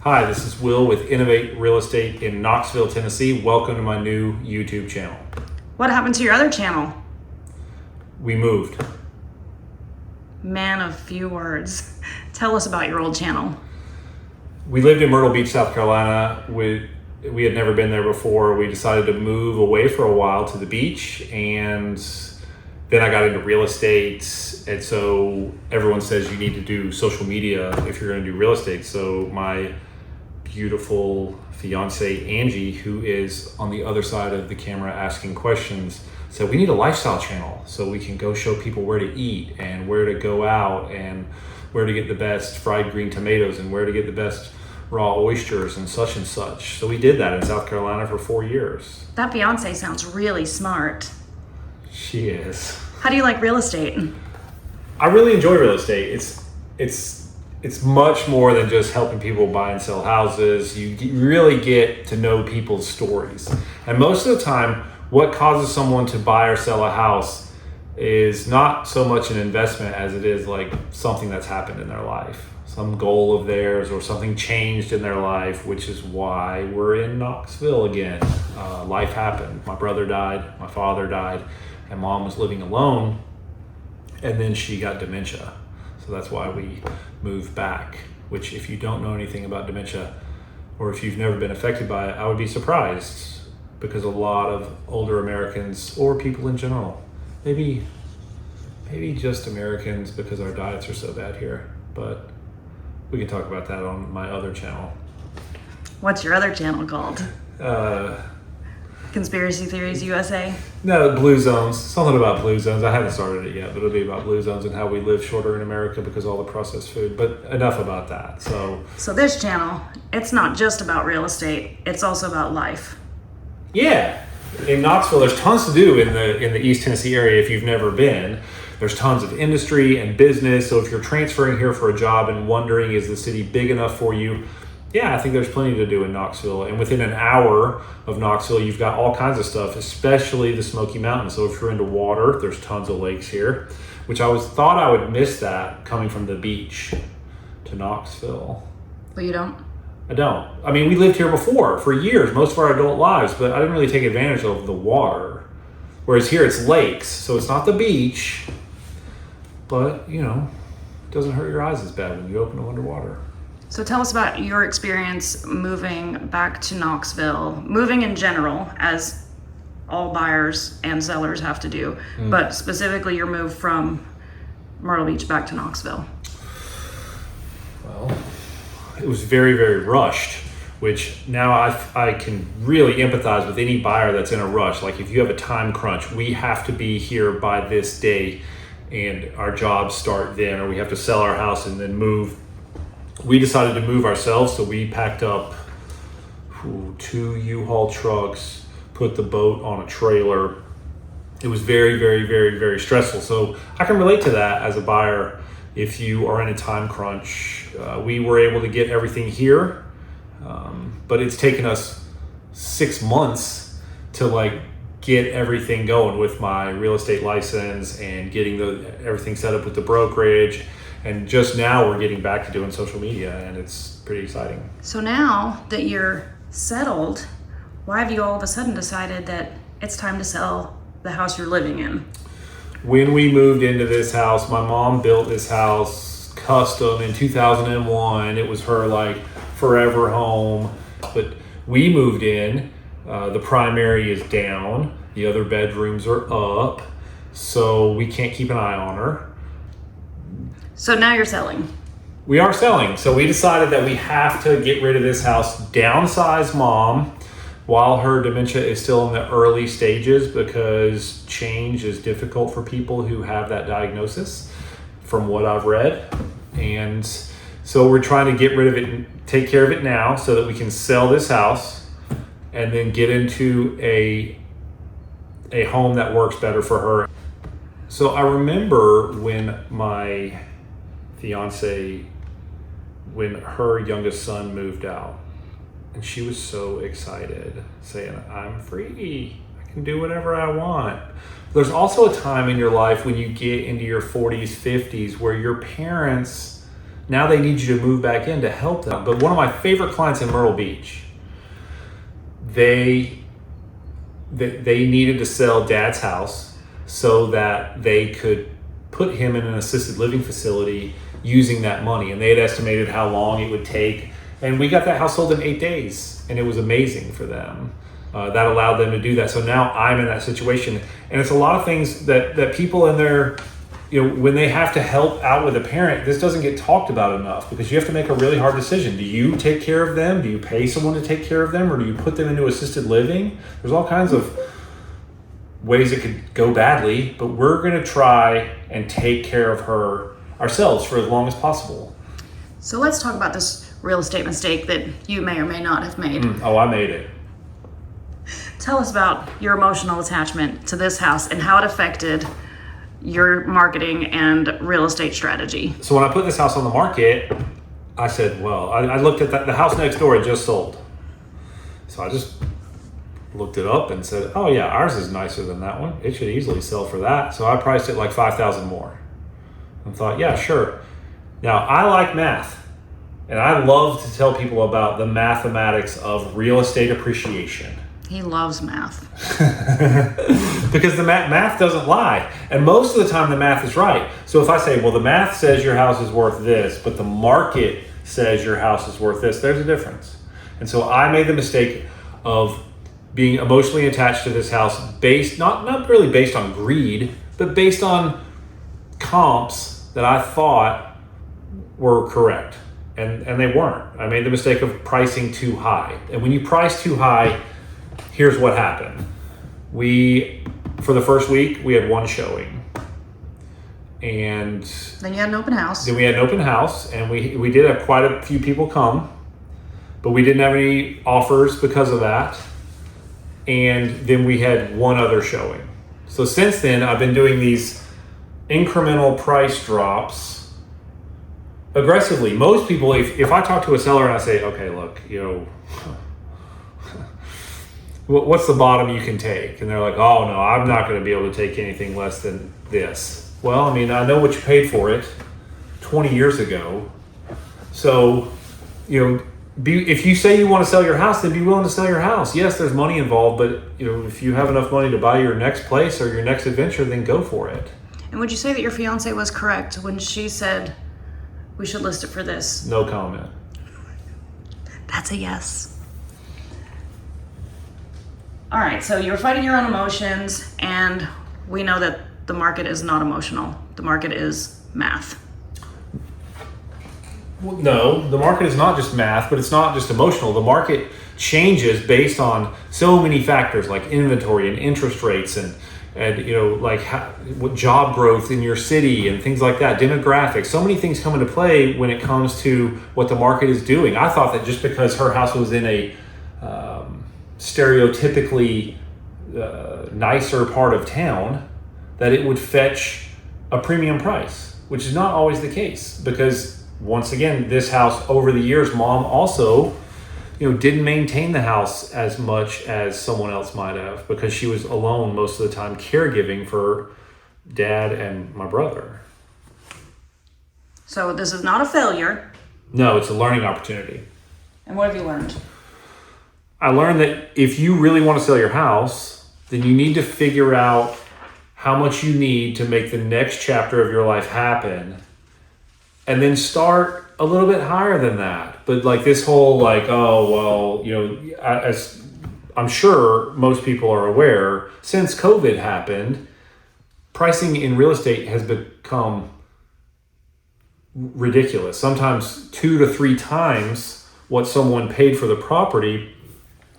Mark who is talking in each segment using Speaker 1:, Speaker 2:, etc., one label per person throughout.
Speaker 1: Hi, this is Will with Innovate Real Estate in Knoxville, Tennessee. Welcome to my new YouTube channel.
Speaker 2: What happened to your other channel?
Speaker 1: We moved.
Speaker 2: Man of few words. Tell us about your old channel.
Speaker 1: We lived in Myrtle Beach, South Carolina. We had never been there before. We decided to move away for a while to the beach, and then I got into real estate. And so everyone says you need to do social media if you're going to do real estate. So my beautiful fiance, Angie, who is on the other side of the camera asking questions, said we need a lifestyle channel so we can go show people where to eat and where to go out and where to get the best fried green tomatoes and where to get the best raw oysters and such and such. So we did that in South Carolina for 4 years.
Speaker 2: That fiance sounds really smart.
Speaker 1: She is.
Speaker 2: How do you like real estate?
Speaker 1: I really enjoy real estate. It's much more than just helping people buy and sell houses. You really get to know people's stories. And most of the time, what causes someone to buy or sell a house is not so much an investment as it is like something that's happened in their life. Some goal of theirs or something changed in their life, which is why we're in Knoxville again. Life happened. My brother died, my father died, and mom was living alone. And then she got dementia. So that's why we moved back, which if you don't know anything about dementia or if you've never been affected by it, I would be surprised because a lot of older Americans or people in general, maybe just Americans because our diets are so bad here, but we can talk about that on my other channel.
Speaker 2: What's your other channel called? Conspiracy Theories USA?
Speaker 1: No, Blue Zones. Something about Blue Zones. I haven't started it yet, but it'll be about Blue Zones and how we live shorter in America because of all the processed food. But enough about that.
Speaker 2: So this channel, it's not just about real estate. It's also about life.
Speaker 1: Yeah. In Knoxville, there's tons to do in the East Tennessee area if you've never been. There's tons of industry and business. So if you're transferring here for a job and wondering, is the city big enough for you? Yeah, I think there's plenty to do in Knoxville. And within an hour of Knoxville, you've got all kinds of stuff, especially the Smoky Mountains. So if you're into water, there's tons of lakes here, which I thought I would miss that coming from the beach to Knoxville.
Speaker 2: Well, you don't?
Speaker 1: I don't. I mean, we lived here before for years, most of our adult lives, but I didn't really take advantage of the water. Whereas here it's lakes, so it's not the beach, but, it doesn't hurt your eyes as bad when you open them underwater.
Speaker 2: So tell us about your experience moving back to Knoxville, moving in general, as all buyers and sellers have to do, but specifically your move from Myrtle Beach back to Knoxville.
Speaker 1: Well, it was very, very rushed, which now I can really empathize with any buyer that's in a rush. Like if you have a time crunch, we have to be here by this day and our jobs start then, or we have to sell our house and then move. We decided to move ourselves, so we packed up 2 U-Haul trucks, put the boat on a trailer. It was very, very, very, very stressful. So I can relate to that as a buyer if you are in a time crunch. We were able to get everything here, but it's taken us 6 months to get everything going with my real estate license and getting everything set up with the brokerage. And just now we're getting back to doing social media, and it's pretty exciting.
Speaker 2: So now that you're settled, why have you all of a sudden decided that it's time to sell the house you're living in?
Speaker 1: When we moved into this house, my mom built this house custom in 2001. It was her forever home. But we moved in. The primary is down. The other bedrooms are up. So we can't keep an eye on her.
Speaker 2: So now you're selling.
Speaker 1: We are selling. So we decided that we have to get rid of this house, downsize mom while her dementia is still in the early stages because change is difficult for people who have that diagnosis from what I've read. And so we're trying to get rid of it and take care of it now so that we can sell this house and then get into a home that works better for her. So I remember when my fiance, when her youngest son moved out, and she was so excited, saying, I'm free, I can do whatever I want. There's also a time in your life when you get into your 40s, 50s, where your parents Now they need you to move back in to help them. But one of my favorite clients in Myrtle Beach, they needed to sell dad's house so that they could put him in an assisted living facility using that money. And they had estimated how long it would take. And we got that house sold in 8 days, and it was amazing for them. That allowed them to do that. So now I'm in that situation. And it's a lot of things that people in their, when they have to help out with a parent, this doesn't get talked about enough, because you have to make a really hard decision. Do you take care of them? Do you pay someone to take care of them? Or do you put them into assisted living? There's all kinds of ways it could go badly, but we're going to try and take care of her ourselves for as long as possible.
Speaker 2: So let's talk about this real estate mistake that you may or may not have made.
Speaker 1: I made it.
Speaker 2: Tell us about your emotional attachment to this house and how it affected your marketing and real estate strategy.
Speaker 1: So when I put this house on the market, I said, well, I looked at the house next door, it just sold. So I just looked it up and said, oh yeah, ours is nicer than that one. It should easily sell for that. So I priced it like $5,000 more and thought, yeah, sure. Now I like math, and I love to tell people about the mathematics of real estate appreciation.
Speaker 2: He loves math.
Speaker 1: Because the math doesn't lie. And most of the time the math is right. So if I say, well, the math says your house is worth this, but the market says your house is worth this, there's a difference. And so I made the mistake of being emotionally attached to this house based, not really based on greed, but based on comps that I thought were correct. And they weren't. I made the mistake of pricing too high. And when you price too high, here's what happened. For the first week, we had one showing. And
Speaker 2: then you had an open house.
Speaker 1: Then we had an open house, and we did have quite a few people come, but we didn't have any offers because of that. And then we had one other showing. So since then, I've been doing these incremental price drops aggressively. Most people, if I talk to a seller and I say, okay, look, what's the bottom you can take? And they're like, oh no, I'm not going to be able to take anything less than this. Well, I mean, I know what you paid for it 20 years ago. So, if you say you want to sell your house, then be willing to sell your house. Yes, there's money involved, but if you have enough money to buy your next place or your next adventure, then go for it.
Speaker 2: And would you say that your fiance was correct when she said we should list it for this?
Speaker 1: No comment.
Speaker 2: That's a yes. All right, so you're fighting your own emotions, and we know that the market is not emotional. The market is math.
Speaker 1: Well, no, the market is not just math, but it's not just emotional. The market changes based on so many factors like inventory and interest rates and what job growth in your city and things like that, demographics. So many things come into play when it comes to what the market is doing. I thought that just because her house was in a stereotypically nicer part of town, that it would fetch a premium price, which is not always the case, because once again, this house over the years, mom also didn't maintain the house as much as someone else might have, because she was alone most of the time caregiving for dad and my brother.
Speaker 2: So this is not a failure.
Speaker 1: No, it's a learning opportunity.
Speaker 2: And what have you learned?
Speaker 1: I learned that if you really want to sell your house, then you need to figure out how much you need to make the next chapter of your life happen, and then start a little bit higher than that. But like this whole as I'm sure most people are aware, since COVID happened, pricing in real estate has become ridiculous. Sometimes 2 to 3 times what someone paid for the property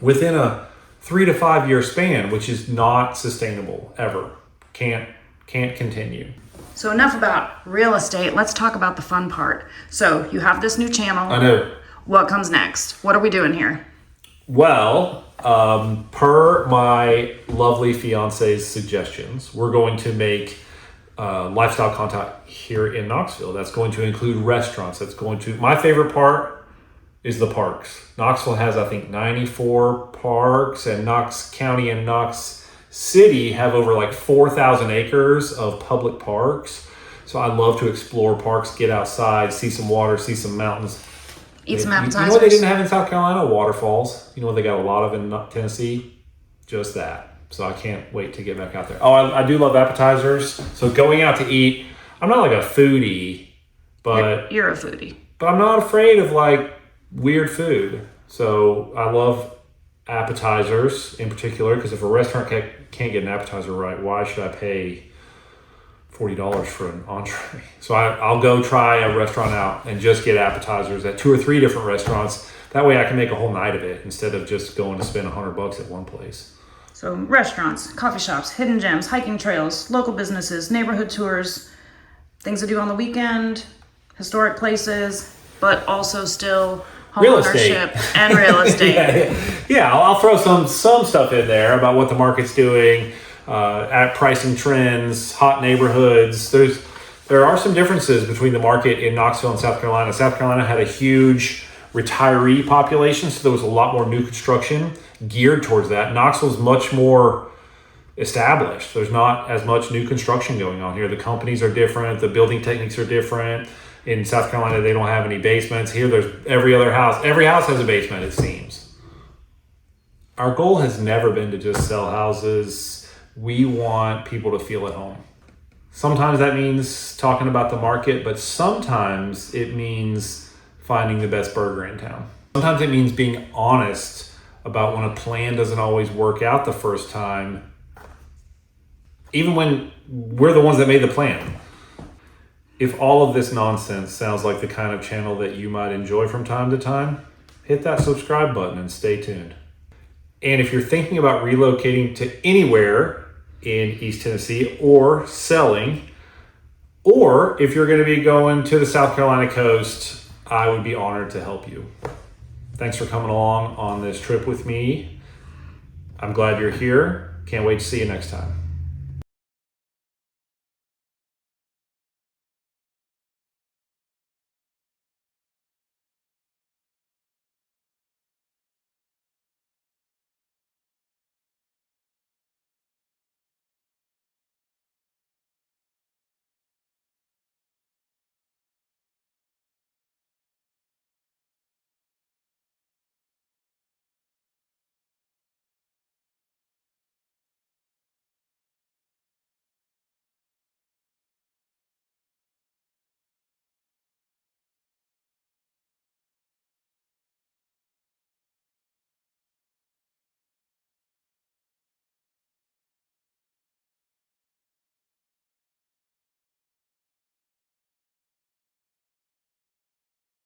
Speaker 1: within a 3 to 5 year span, which is not sustainable ever. Can't continue.
Speaker 2: So enough about real estate. Let's talk about the fun part. So you have this new channel.
Speaker 1: I know.
Speaker 2: What comes next? What are we doing here?
Speaker 1: Well, per my lovely fiance's suggestions, we're going to make lifestyle content here in Knoxville. That's going to include restaurants. My favorite part is the parks. Knoxville has, I think, 94 parks, and Knox County and Knox City have over 4,000 acres of public parks. So I love to explore parks, get outside, see some water, see some mountains.
Speaker 2: Eat some
Speaker 1: You
Speaker 2: appetizers.
Speaker 1: know what they didn't have in South Carolina? Waterfalls. You know what they got a lot of in Tennessee? Just that. So I can't wait to get back out there. Oh, I do love appetizers. So going out to eat, I'm not like a foodie, but
Speaker 2: You're a foodie.
Speaker 1: but I'm not afraid of like weird food. So I love appetizers in particular, because if a restaurant can't get an appetizer right, why should I pay $40 for an entree? So I'll go try a restaurant out and just get appetizers at 2 or 3 different restaurants. That way I can make a whole night of it instead of just going to spend $100 at one place.
Speaker 2: So restaurants, coffee shops, hidden gems, hiking trails, local businesses, neighborhood tours, things to do on the weekend, historic places, but also still home
Speaker 1: Real estate.
Speaker 2: ownership and real estate.
Speaker 1: Yeah, I'll throw some stuff in there about what the market's doing, at pricing trends, hot neighborhoods. There are some differences between the market in Knoxville and South Carolina. South Carolina had a huge retiree population, so there was a lot more new construction geared towards that. Knoxville's much more established. There's not as much new construction going on here. The companies are different. The building techniques are different. In South Carolina, they don't have any basements. Here, there's every house has a basement, it seems. Our goal has never been to just sell houses. We want people to feel at home. Sometimes that means talking about the market, but sometimes it means finding the best burger in town. Sometimes it means being honest about when a plan doesn't always work out the first time, even when we're the ones that made the plan. If all of this nonsense sounds like the kind of channel that you might enjoy from time to time, hit that subscribe button and stay tuned. And if you're thinking about relocating to anywhere in East Tennessee or selling, or if you're going to be going to the South Carolina coast, I would be honored to help you. Thanks for coming along on this trip with me. I'm glad you're here. Can't wait to see you next time.